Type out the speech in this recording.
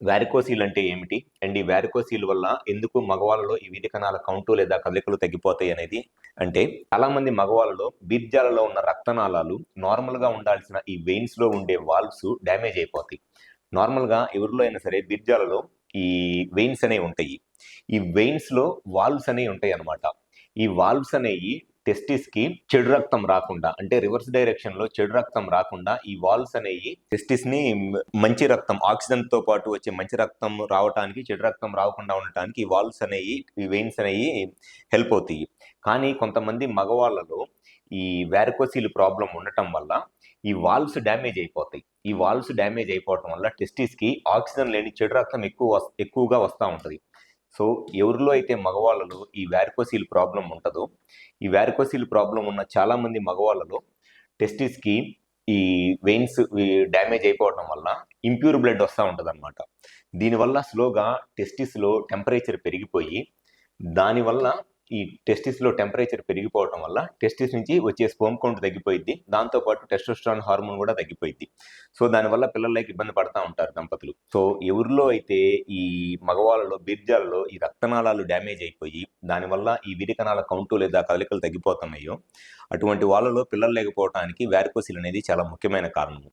వారికోసీల్ అంటే ఏమిటి? అండ్ ఈ వారికోసీల్ వల్ల ఎందుకు మగవాళ్ళలో ఈ వీర్య కణాల కౌంటు లేదా కదలికలు తగ్గిపోతాయి అనేది అంటే, చాలా మంది మగవాళ్ళలో బీర్జాలలో ఉన్న రక్తనాళాలు నార్మల్‌గా ఉండాల్సిన ఈ వెయిన్స్‌లో ఉండే వాల్వ్స్ డ్యామేజ్ అయిపోతాయి. నార్మల్‌గా ఎవరిలో అయినా సరే బీర్జాలలో ఈ వెయిన్స్ అనేవి ఉంటాయి. ఈ వెయిన్స్‌లో వాల్వ్స్ అనేవి ఉంటాయన్నమాట. ఈ వాల్వ్స్ అనేయి టెస్టిస్‌కి చెడు రక్తం రాకుండా, అంటే రివర్స్ డైరెక్షన్‌లో చెడు రక్తం రాకుండా ఈ వాల్వ్స్ అనేయి టెస్టిస్‌ని మంచి రక్తం, ఆక్సిజన్‌తో పాటు వచ్చే మంచి రక్తం రావటానికి, చెడు రక్తం రాకుండా ఉండటానికి ఈ వాల్వ్స్ అనేయి, ఈ వెయిన్స్ అనేయి హెల్ప్ అవుతాయి. కానీ కొంతమంది మగవాళ్ళలో ఈ వారికోసీల్ ప్రాబ్లమ్ ఉండటం వల్ల ఈ వాల్వ్స్ డ్యామేజ్ అయిపోతాయి. ఈ వాల్వ్స్ డ్యామేజ్ అయిపోవటం వల్ల టెస్టిస్‌కి ఆక్సిజన్ లేని చెడు రక్తం ఎక్కువగా వస్తా ఉంటది. సో, ఎవరిలో అయితే మగవాళ్ళలో ఈ వారికోసీల్ ప్రాబ్లమ్ ఉంటదో, ఈ వారికోసీల్ ప్రాబ్లమ్ ఉన్న చాలామంది మగవాళ్ళలో టెస్టిస్‌కి ఈ వెయిన్స్ డ్యామేజ్ అయిపోవటం వల్ల ఇంప్యూర్ బ్లడ్ వస్తా ఉంటదనమాట. దీనివల్ల స్లోగా టెస్టిస్‌లో టెంపరేచర్ పెరిగిపోయి, దానివల్ల ఈ టెస్టిస్‌లో టెంపరేచర్ పెరిగిపోవటం వల్ల టెస్టిస్ నుంచి వచ్చే స్పెర్మ్ కౌంట్ తగ్గిపోయిద్ది. దాంతో పాటు టెస్టోస్టెరాన్ హార్మోన్ కూడా తగ్గిపోయిద్ది. సో, దానివల్ల పిల్లలు లేక ఇబ్బంది పడతా ఉంటారు దంపతులు. సో, ఎవరిలో అయితే ఈ మగవాళ్ళలో బీర్జాలలో ఈ రక్తనాళాలు డ్యామేజ్ అయిపోయి, దానివల్ల ఈ వీర్య కణాల కౌంటు లేదా కదలికలు తగ్గిపోతున్నాయో, అటువంటి వాళ్ళలో పిల్లలు లేకపోవటానికి వారికోసిల్ అనేది చాలా ముఖ్యమైన కారణం.